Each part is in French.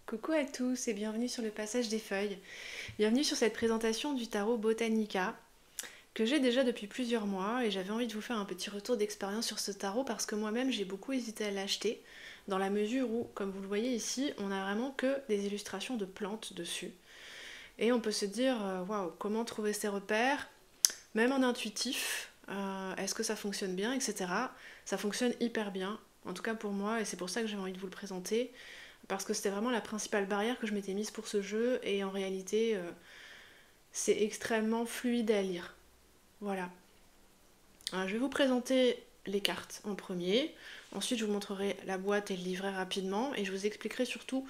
Coucou à tous et bienvenue sur le passage des feuilles. Bienvenue sur cette présentation du tarot Botanica que j'ai déjà depuis plusieurs mois et j'avais envie de vous faire un petit retour d'expérience sur ce tarot parce que moi-même j'ai beaucoup hésité à l'acheter dans la mesure où, comme vous le voyez ici, on a vraiment que des illustrations de plantes dessus. Et on peut se dire, waouh, comment trouver ses repères, même en intuitif, est-ce que ça fonctionne bien, etc. Ça fonctionne hyper bien, en tout cas pour moi, et c'est pour ça que j'avais envie de vous le présenter parce que c'était vraiment la principale barrière que je m'étais mise pour ce jeu et en réalité c'est extrêmement fluide à lire. Voilà. Alors, je vais vous présenter les cartes en premier, ensuite je vous montrerai la boîte et le livret rapidement et je vous expliquerai surtout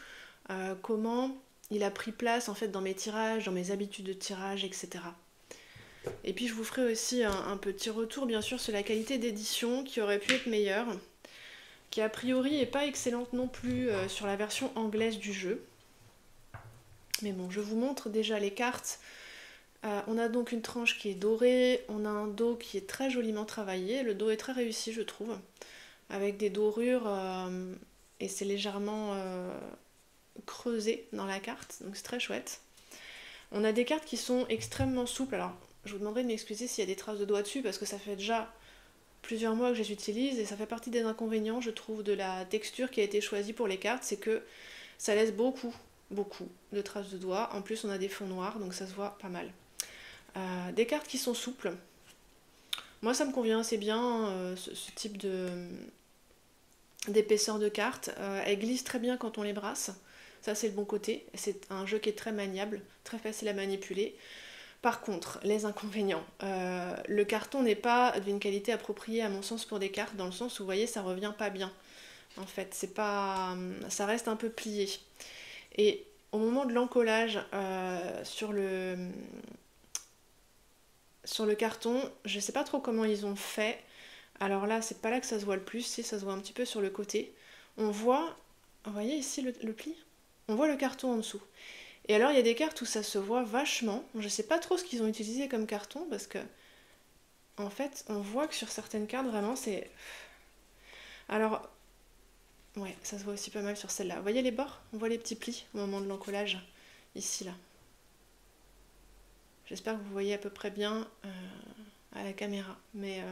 comment il a pris place en fait dans mes tirages, dans mes habitudes de tirage, etc. Et puis je vous ferai aussi un petit retour bien sûr sur la qualité d'édition qui aurait pu être meilleure, qui a priori est pas excellente non plus sur la version anglaise du jeu. Mais bon, je vous montre déjà les cartes. On a donc une tranche qui est dorée, on a un dos qui est très joliment travaillé, le dos est très réussi je trouve, avec des dorures et c'est légèrement creusé dans la carte, donc c'est très chouette. On a des cartes qui sont extrêmement souples, alors je vous demanderai de m'excuser s'il y a des traces de doigts dessus parce que ça fait déjà plusieurs mois que je les utilise et ça fait partie des inconvénients je trouve de la texture qui a été choisie pour les cartes, c'est que ça laisse beaucoup de traces de doigts, en plus on a des fonds noirs donc ça se voit pas mal. Des cartes qui sont souples. Moi ça me convient assez bien ce type d'épaisseur de cartes. Elles glissent très bien quand on les brasse. Ça c'est le bon côté. C'est un jeu qui est très maniable, très facile à manipuler. Par contre, les inconvénients. Le carton n'est pas d'une qualité appropriée à mon sens pour des cartes, dans le sens où vous voyez ça revient pas bien. En fait, c'est pas, ça reste un peu plié. Et au moment de l'encollage sur le carton, je sais pas trop comment ils ont fait. Alors là, c'est pas là que ça se voit le plus, si ça se voit un petit peu sur le côté. On voit, vous voyez ici le pli? On voit le carton en dessous. Et alors il y a des cartes où ça se voit vachement. Je sais pas trop ce qu'ils ont utilisé comme carton parce que en fait, on voit que sur certaines cartes vraiment c'est. Alors ouais, ça se voit aussi pas mal sur celle-là. Vous voyez les bords? On voit les petits plis au moment de l'encollage ici là. J'espère que vous voyez à peu près bien à la caméra. Mais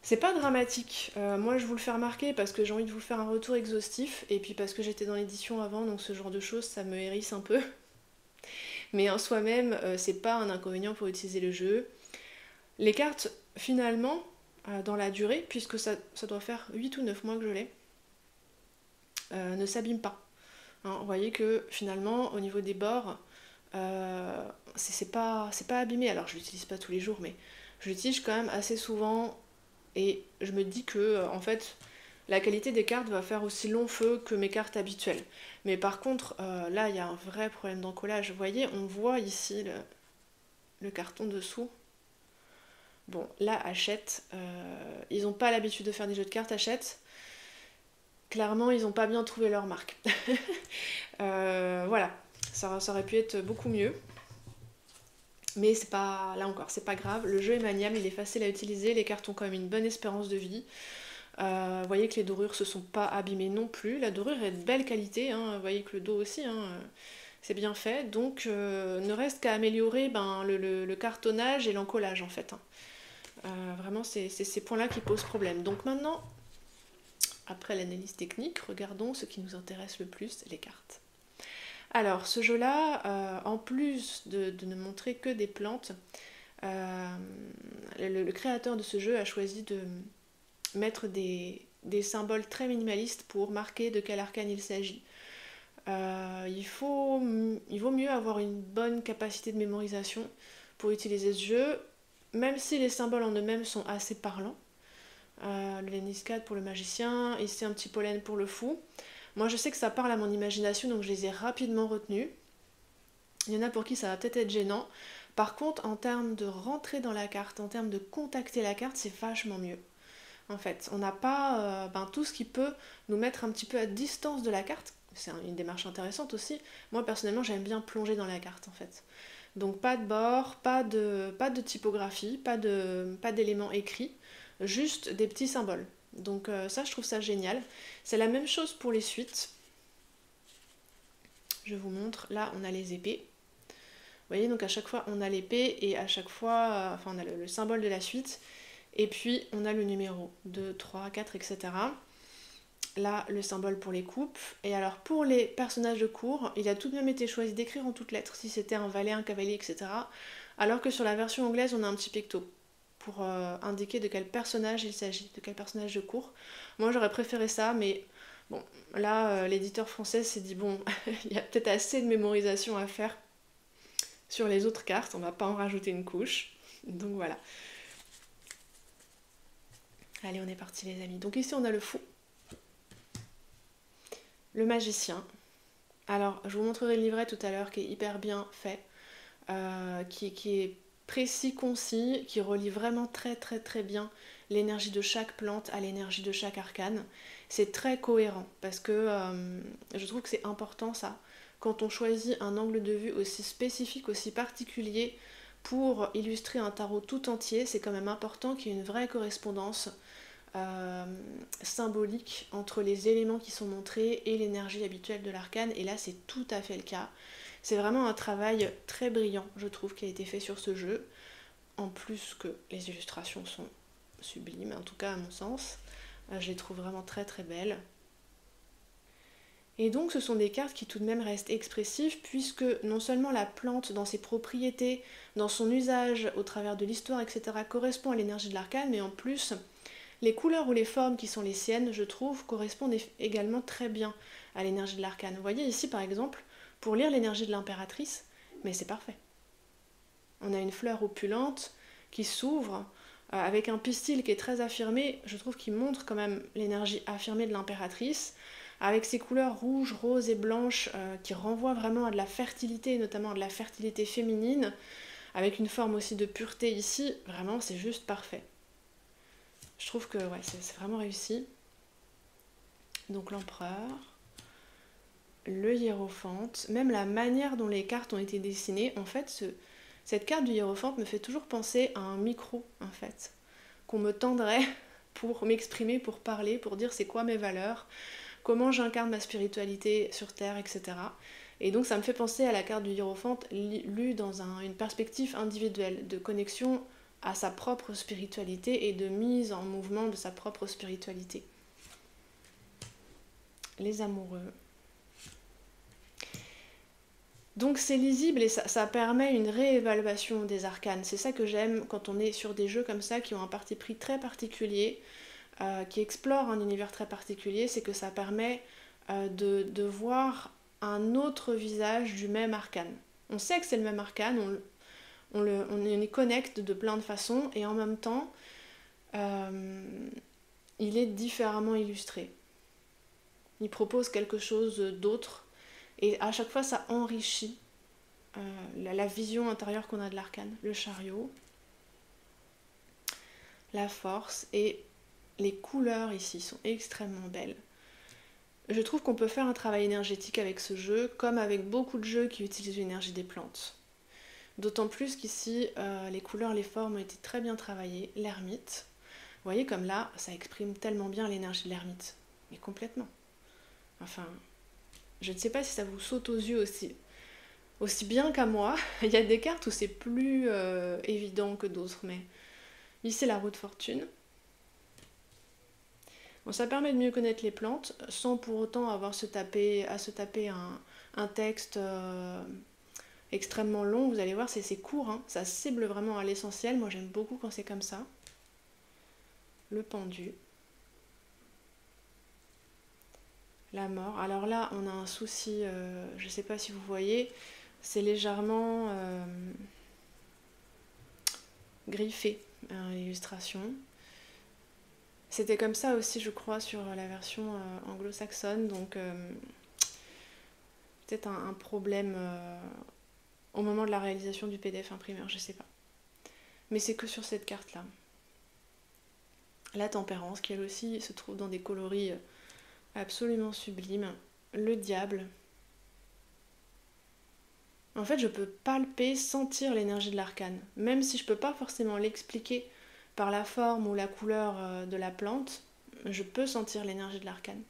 c'est pas dramatique. Moi, je vous le fais remarquer parce que j'ai envie de vous faire un retour exhaustif. Et puis parce que j'étais dans l'édition avant, donc ce genre de choses, ça me hérisse un peu. Mais en soi-même, c'est pas un inconvénient pour utiliser le jeu. Les cartes, finalement, dans la durée, puisque ça doit faire 8 ou 9 mois que je l'ai, ne s'abîment pas. Hein, vous voyez que finalement, au niveau des bords, c'est pas abîmé. Alors je l'utilise pas tous les jours, mais je l'utilise quand même assez souvent et je me dis que en fait la qualité des cartes va faire aussi long feu que mes cartes habituelles. Mais par contre, là il y a un vrai problème d'encollage. Vous voyez, on voit ici le carton dessous. Bon, là, Hachette, ils n'ont pas l'habitude de faire des jeux de cartes, Hachette. Clairement, ils n'ont pas bien trouvé leur marque. Voilà, ça aurait pu être beaucoup mieux. Mais c'est pas, là encore, c'est pas grave. Le jeu est maniable, il est facile à utiliser. Les cartes ont quand même une bonne espérance de vie. Vous voyez que les dorures se sont pas abîmées non plus. La dorure est de belle qualité. Hein. Vous voyez que le dos aussi, hein, c'est bien fait. Donc, ne reste qu'à améliorer le cartonnage et l'encollage en fait. Hein. Vraiment, c'est ces points-là qui posent problème. Donc maintenant, après l'analyse technique, regardons ce qui nous intéresse le plus, les cartes. Alors, ce jeu-là, en plus de ne montrer que des plantes, le créateur de ce jeu a choisi de mettre des symboles très minimalistes pour marquer de quel arcane il s'agit. Il vaut mieux avoir une bonne capacité de mémorisation pour utiliser ce jeu, même si les symboles en eux-mêmes sont assez parlants. Le Léniscate pour le magicien, ici un petit pollen pour le fou. Moi je sais que ça parle à mon imagination donc je les ai rapidement retenus. Il y en a pour qui ça va peut-être être gênant. Par contre en termes de rentrer dans la carte, en termes de contacter la carte, c'est vachement mieux. En fait, on n'a pas tout ce qui peut nous mettre un petit peu à distance de la carte. C'est une démarche intéressante aussi. Moi personnellement j'aime bien plonger dans la carte en fait. Donc pas de bord, pas de typographie, pas d'éléments écrits, juste des petits symboles. Donc ça je trouve ça génial. C'est la même chose pour les suites. Je vous montre, là on a les épées. Vous voyez, donc à chaque fois on a l'épée et à chaque fois, enfin on a le symbole de la suite. Et puis on a le numéro 2, 3, 4, etc. Là, le symbole pour les coupes. Et alors pour les personnages de cour, il a tout de même été choisi d'écrire en toutes lettres, si c'était un valet, un cavalier, etc. Alors que sur la version anglaise, on a un petit picto pour indiquer de quel personnage il s'agit, de quel personnage de cour. Moi j'aurais préféré ça, mais bon, là l'éditeur français s'est dit bon, il y a peut-être assez de mémorisation à faire sur les autres cartes, on va pas en rajouter une couche. Donc voilà. Allez, on est parti les amis. Donc ici on a le fou, le magicien. Alors je vous montrerai le livret tout à l'heure qui est hyper bien fait, qui est précis, concis, qui relie vraiment très bien l'énergie de chaque plante à l'énergie de chaque arcane. C'est très cohérent parce que je trouve que c'est important ça. Quand on choisit un angle de vue aussi spécifique, aussi particulier pour illustrer un tarot tout entier, c'est quand même important qu'il y ait une vraie correspondance symbolique entre les éléments qui sont montrés et l'énergie habituelle de l'arcane. Et là, c'est tout à fait le cas. C'est vraiment un travail très brillant, je trouve, qui a été fait sur ce jeu. En plus que les illustrations sont sublimes, en tout cas à mon sens. Je les trouve vraiment très belles. Et donc ce sont des cartes qui tout de même restent expressives puisque non seulement la plante dans ses propriétés, dans son usage, au travers de l'histoire, etc. correspond à l'énergie de l'arcane, mais en plus les couleurs ou les formes qui sont les siennes, je trouve, correspondent également très bien à l'énergie de l'arcane. Vous voyez ici par exemple, pour lire l'énergie de l'impératrice, mais c'est parfait. On a une fleur opulente qui s'ouvre avec un pistil qui est très affirmé, je trouve qu'il montre quand même l'énergie affirmée de l'impératrice, avec ses couleurs rouges, roses et blanches qui renvoient vraiment à de la fertilité, notamment à de la fertilité féminine, avec une forme aussi de pureté ici, vraiment c'est juste parfait. Je trouve que ouais, c'est vraiment réussi. Donc l'empereur, le hiérophante, même la manière dont les cartes ont été dessinées, en fait cette carte du hiérophante me fait toujours penser à un micro en fait, qu'on me tendrait pour m'exprimer, pour parler, pour dire c'est quoi mes valeurs, comment j'incarne ma spiritualité sur Terre, etc. Et donc ça me fait penser à la carte du hiérophante lue dans une perspective individuelle, de connexion à sa propre spiritualité et de mise en mouvement de sa propre spiritualité. Les amoureux. Donc c'est lisible et ça permet une réévaluation des arcanes. C'est ça que j'aime quand on est sur des jeux comme ça qui ont un parti pris très particulier, qui explorent un univers très particulier, c'est que ça permet de voir un autre visage du même arcane. On sait que c'est le même arcane, on y connecte de plein de façons et en même temps il est différemment illustré. Il propose quelque chose d'autre et à chaque fois ça enrichit la vision intérieure qu'on a de l'arcane. Le chariot, la force et les couleurs ici sont extrêmement belles. Je trouve qu'on peut faire un travail énergétique avec ce jeu comme avec beaucoup de jeux qui utilisent l'énergie des plantes. D'autant plus qu'ici, les couleurs, les formes ont été très bien travaillées. L'ermite, vous voyez comme là, ça exprime tellement bien l'énergie de l'ermite. Mais complètement. Enfin, je ne sais pas si ça vous saute aux yeux aussi bien qu'à moi. Il y a des cartes où c'est plus évident que d'autres, mais ici la roue de fortune. Bon, ça permet de mieux connaître les plantes sans pour autant avoir à se taper un texte extrêmement long. Vous allez voir, c'est court, hein. Ça cible vraiment à l'essentiel. Moi j'aime beaucoup quand c'est comme ça. Le pendu. La mort. Alors là, on a un souci, je ne sais pas si vous voyez, c'est légèrement griffé, l'illustration. C'était comme ça aussi, je crois, sur la version anglo-saxonne, donc peut-être un problème au moment de la réalisation du PDF imprimeur, je sais pas. Mais c'est que sur cette carte-là. La tempérance, qui elle aussi se trouve dans des coloris absolument sublimes. Le diable. En fait, je peux palper, sentir l'énergie de l'arcane, même si je peux pas forcément l'expliquer par la forme ou la couleur de la plante, je peux sentir l'énergie de l'arcane.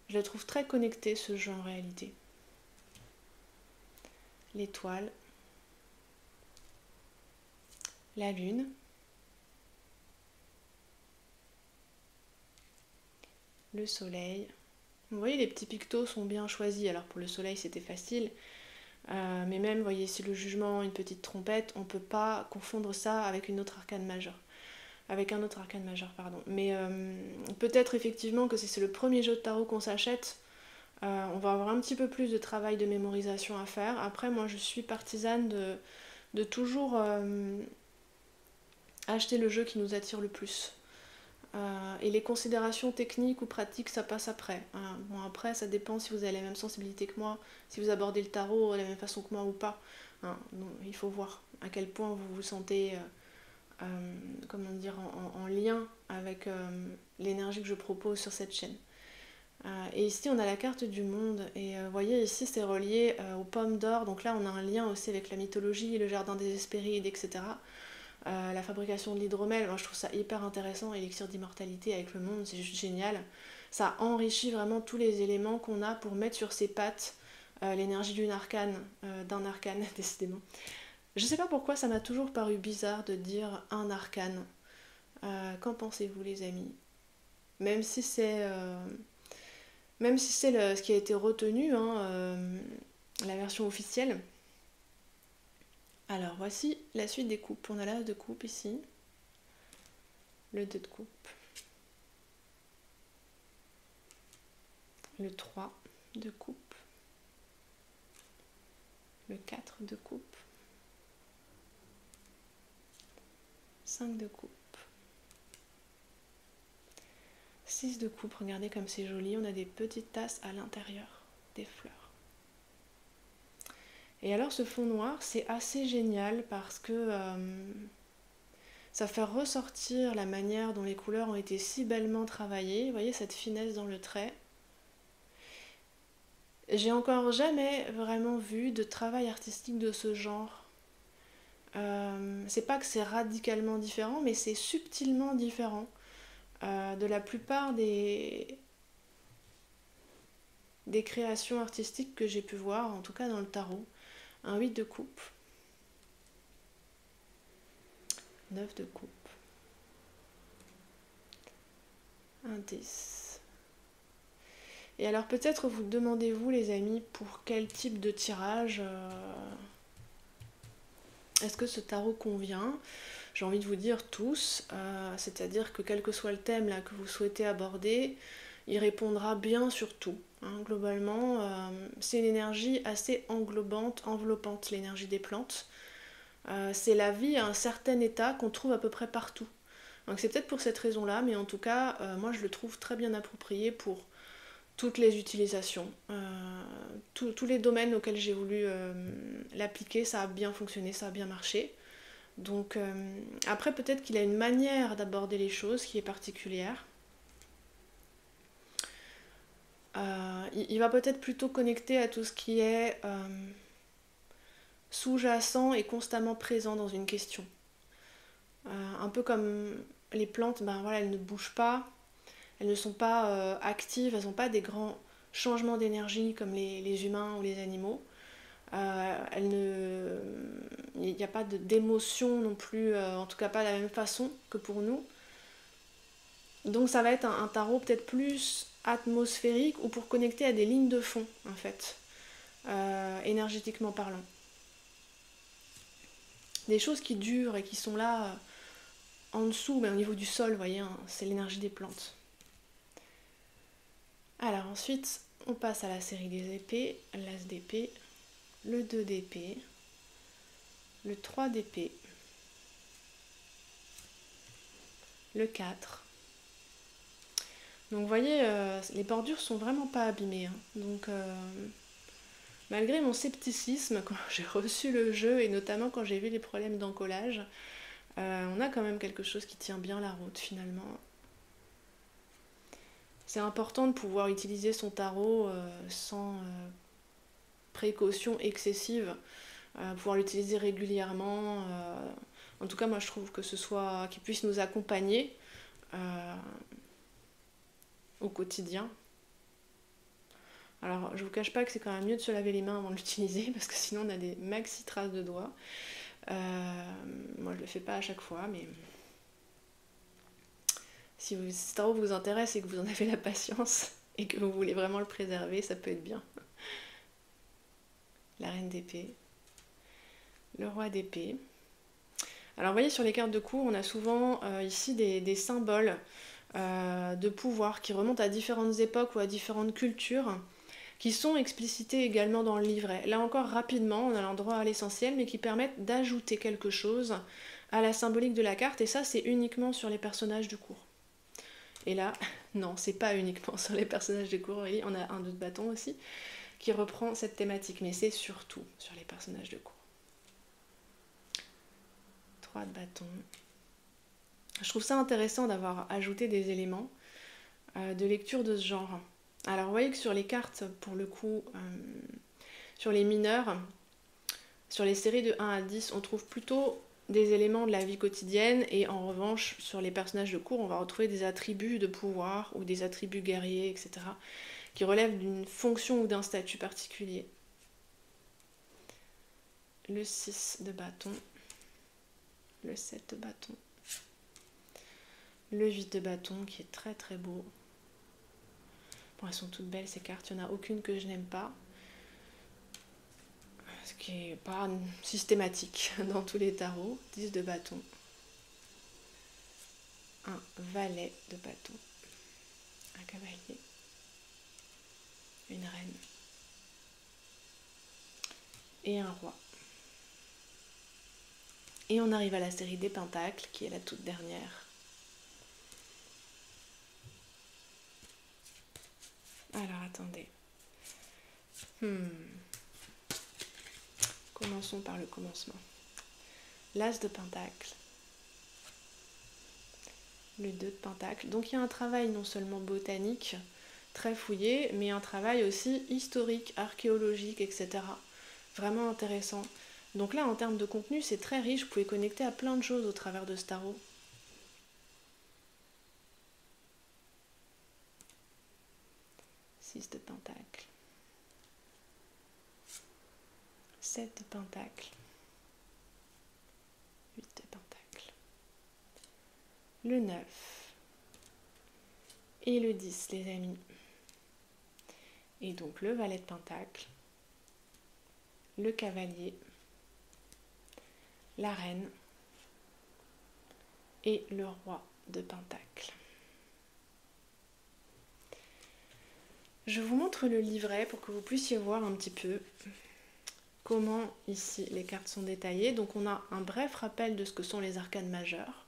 Je la trouve très connectée, ce jeu, en réalité. l'étoile, la lune, le soleil. Vous voyez, les petits pictos sont bien choisis. Alors pour le soleil, c'était facile. Mais même, vous voyez, ici le jugement, une petite trompette, on ne peut pas confondre ça avec une autre arcane majeure. Avec un autre arcane majeur, pardon. Mais peut-être effectivement que si c'est le premier jeu de tarot qu'on s'achète, on va avoir un petit peu plus de travail de mémorisation à faire. Après, moi, je suis partisane de toujours acheter le jeu qui nous attire le plus. Et les considérations techniques ou pratiques, ça passe après. Bon, après, ça dépend si vous avez la même sensibilité que moi, si vous abordez le tarot de la même façon que moi ou pas. Donc, il faut voir à quel point vous vous sentez comment dire, en lien avec l'énergie que je propose sur cette chaîne. Et ici, on a la carte du monde. Et vous voyez, ici, c'est relié aux pommes d'or. Donc là, on a un lien aussi avec la mythologie, le jardin des Hespérides, etc. La fabrication de l'hydromel, moi je trouve ça hyper intéressant, élixir d'immortalité avec le monde, c'est juste génial. Ça enrichit vraiment tous les éléments qu'on a pour mettre sur ses pattes l'énergie d'un arcane, décidément. Je sais pas pourquoi ça m'a toujours paru bizarre de dire un arcane. Qu'en pensez-vous les amis? Même si c'est ce qui a été retenu, la version officielle. Alors voici la suite des coupes. On a l'as de coupe ici, le 2 de coupe, le 3 de coupe, le 4 de coupe, 5 de coupe, 6 de coupe. Regardez comme c'est joli, on a des petites tasses à l'intérieur, des fleurs. Et alors ce fond noir, c'est assez génial parce que ça fait ressortir la manière dont les couleurs ont été si bellement travaillées. Vous voyez cette finesse dans le trait. J'ai encore jamais vraiment vu de travail artistique de ce genre. C'est pas que c'est radicalement différent, mais c'est subtilement différent de la plupart des créations artistiques que j'ai pu voir, en tout cas dans le tarot. Un 8 de coupe, 9 de coupe, un 10. Et alors peut-être vous demandez-vous les amis pour quel type de tirage est-ce que ce tarot convient? J'ai envie de vous dire tous, c'est-à-dire que quel que soit le thème là, que vous souhaitez aborder, il répondra bien sur tout. Globalement, c'est une énergie assez enveloppante, l'énergie des plantes. C'est la vie à un certain état qu'on trouve à peu près partout. Donc c'est peut-être pour cette raison-là, mais en tout cas, moi je le trouve très bien approprié pour toutes les utilisations. Tous les domaines auxquels j'ai voulu l'appliquer, ça a bien fonctionné, ça a bien marché. Donc après peut-être qu'il a une manière d'aborder les choses qui est particulière. Il va peut-être plutôt connecter à tout ce qui est sous-jacent et constamment présent dans une question. Un peu comme les plantes, ben voilà, elles ne bougent pas, elles ne sont pas actives, elles n'ont pas des grands changements d'énergie comme les humains ou les animaux. Il n'y a pas d'émotion non plus, en tout cas pas de la même façon que pour nous. Donc ça va être un tarot peut-être plus atmosphérique ou pour connecter à des lignes de fond en fait, énergétiquement parlant. Des choses qui durent et qui sont là en dessous, mais au niveau du sol, vous voyez, c'est l'énergie des plantes. Alors ensuite, on passe à la série des épées, l'as d'épée, le 2 d'épée, le 3 d'épée, le 4. Donc vous voyez, les bordures sont vraiment pas abîmées. Donc malgré mon scepticisme quand j'ai reçu le jeu, et notamment quand j'ai vu les problèmes d'encollage, on a quand même quelque chose qui tient bien la route finalement. C'est important de pouvoir utiliser son tarot sans précaution excessive, pouvoir l'utiliser régulièrement. En tout cas, moi je trouve que ce soit qu'il puisse nous accompagner au quotidien. Alors, je vous cache pas que c'est quand même mieux de se laver les mains avant de l'utiliser, parce que sinon on a des maxi traces de doigts. Moi, je le fais pas à chaque fois, mais si ce tarot vous intéresse et que vous en avez la patience, et que vous voulez vraiment le préserver, ça peut être bien. La reine d'épée, le roi d'épée. Alors, vous voyez, sur les cartes de cour, on a souvent ici des symboles de pouvoir qui remontent à différentes époques ou à différentes cultures, qui sont explicités également dans le livret. Là encore, rapidement, on a l'endroit à l'essentiel, mais qui permettent d'ajouter quelque chose à la symbolique de la carte, et ça, c'est uniquement sur les personnages du cours. Et là, non, c'est pas uniquement sur les personnages du cours, oui, on a un 2 de bâton aussi, qui reprend cette thématique, mais c'est surtout sur les personnages de cours. 3 de bâton. Je trouve ça intéressant d'avoir ajouté des éléments de lecture de ce genre. Alors vous voyez que sur les cartes, pour le coup, sur les mineurs, sur les séries de 1 à 10, on trouve plutôt des éléments de la vie quotidienne, et en revanche, sur les personnages de cours, on va retrouver des attributs de pouvoir ou des attributs guerriers, etc., qui relèvent d'une fonction ou d'un statut particulier. Le 6 de bâton, le 7 de bâton, le 8 de bâton qui est très très beau. Bon, elles sont toutes belles ces cartes, il n'y en a aucune que je n'aime pas. Ce qui n'est pas systématique dans tous les tarots. 10 de bâton. Un valet de bâton. Un cavalier. Une reine. Et un roi. Et on arrive à la série des pentacles, qui est la toute dernière. Alors, attendez. Commençons par le commencement. L'as de pentacle. Le 2 de pentacle. Donc il y a un travail non seulement botanique, très fouillé, mais un travail aussi historique, archéologique, etc. Vraiment intéressant. Donc là, en termes de contenu, c'est très riche. Vous pouvez connecter à plein de choses au travers de ce tarot. Six de pentacle. 7 de pentacle. 8 de pentacle. Le 9. Et le 10, les amis. Et donc le valet de pentacle. Le cavalier. La reine. Et le roi de pentacle. Je vous montre le livret pour que vous puissiez voir un petit peu comment ici les cartes sont détaillées. Donc on a un bref rappel de ce que sont les arcanes majeures.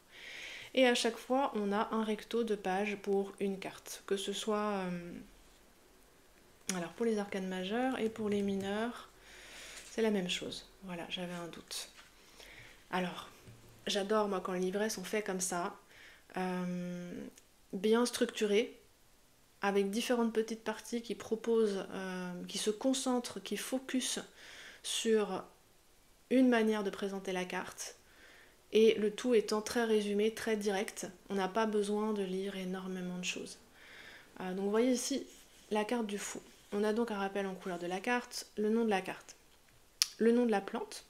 Et à chaque fois, on a un recto de page pour une carte. Que ce soit alors pour les arcanes majeures et pour les mineurs, c'est la même chose. Voilà, j'avais un doute. Alors, j'adore moi quand les livrets sont faits comme ça, bien structurés, avec différentes petites parties qui proposent, qui se concentrent, qui focus sur une manière de présenter la carte, et le tout étant très résumé, très direct. On n'a pas besoin de lire énormément de choses. Donc vous voyez ici la carte du fou. On a donc un rappel en couleur de la carte, le nom de la carte, le nom de la plante.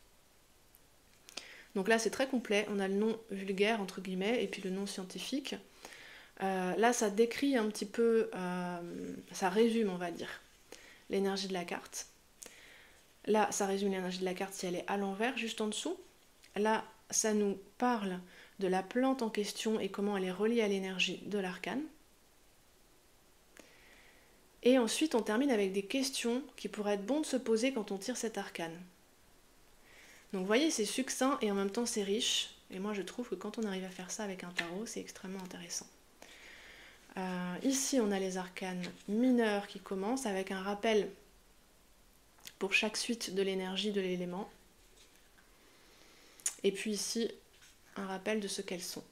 Donc là c'est très complet, on a le nom vulgaire entre guillemets et puis le nom scientifique. Là ça décrit un petit peu, ça résume on va dire l'énergie de la carte. Là ça résume l'énergie de la carte si elle est à l'envers juste en dessous. Là ça nous parle de la plante en question et comment elle est reliée à l'énergie de l'arcane. Et ensuite, on termine avec des questions qui pourraient être bon de se poser quand on tire cet arcane. Donc vous voyez, c'est succinct et en même temps c'est riche. Et moi je trouve que quand on arrive à faire ça avec un tarot, c'est extrêmement intéressant. Ici, on a les arcanes mineurs qui commencent avec un rappel pour chaque suite de l'énergie de l'élément. Et puis ici, un rappel de ce qu'elles sont.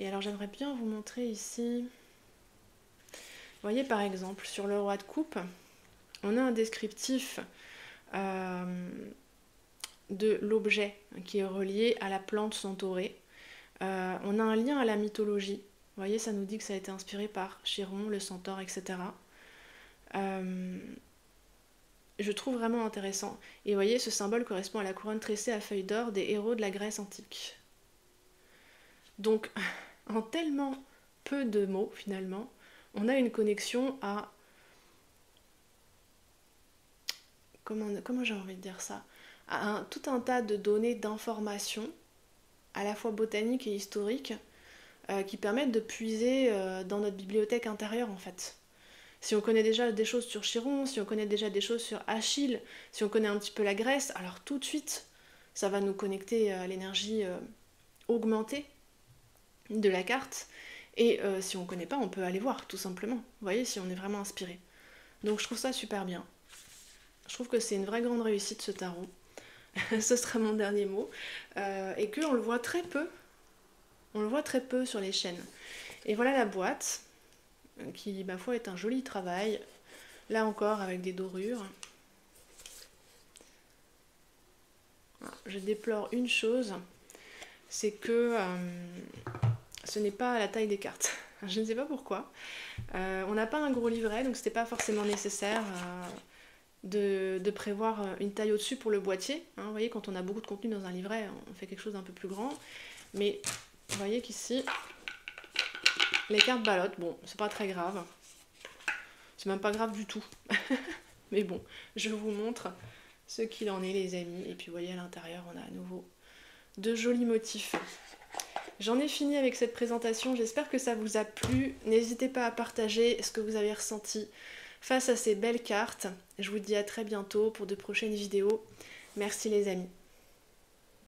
Et alors j'aimerais bien vous montrer ici... Vous voyez par exemple, sur le roi de coupe, on a un descriptif de l'objet qui est relié à la plante centaurée. On a un lien à la mythologie. Vous voyez, ça nous dit que ça a été inspiré par Chiron, le centaure, etc. Je trouve vraiment intéressant. Et vous voyez, ce symbole correspond à la couronne tressée à feuilles d'or des héros de la Grèce antique. Donc, en tellement peu de mots, finalement, on a une connexion à... Comment j'ai envie de dire ça? À tout un tas de données, d'informations, à la fois botaniques et historiques, qui permettent de puiser dans notre bibliothèque intérieure, en fait. Si on connaît déjà des choses sur Chiron, si on connaît déjà des choses sur Achille, si on connaît un petit peu la Grèce, alors tout de suite, ça va nous connecter à l'énergie augmentée de la carte. Et si on ne connaît pas, on peut aller voir, tout simplement. Vous voyez, si on est vraiment inspiré. Donc je trouve ça super bien. Je trouve que c'est une vraie grande réussite, ce tarot. Ce sera mon dernier mot. Et qu'on le voit très peu. On le voit très peu sur les chaînes. Et voilà la boîte, qui, ma foi, est un joli travail. Là encore, avec des dorures. Je déplore une chose, c'est que ce n'est pas à la taille des cartes. Je ne sais pas pourquoi. On n'a pas un gros livret, donc c'était pas forcément nécessaire de prévoir une taille au-dessus pour le boîtier. Hein, vous voyez, quand on a beaucoup de contenu dans un livret, on fait quelque chose d'un peu plus grand. Mais vous voyez qu'ici, les cartes ballottent. Bon, c'est pas très grave. C'est même pas grave du tout. Mais bon, je vous montre ce qu'il en est, les amis. Et puis vous voyez, à l'intérieur, on a à nouveau de jolis motifs. J'en ai fini avec cette présentation, j'espère que ça vous a plu. N'hésitez pas à partager ce que vous avez ressenti face à ces belles cartes. Je vous dis à très bientôt pour de prochaines vidéos. Merci les amis.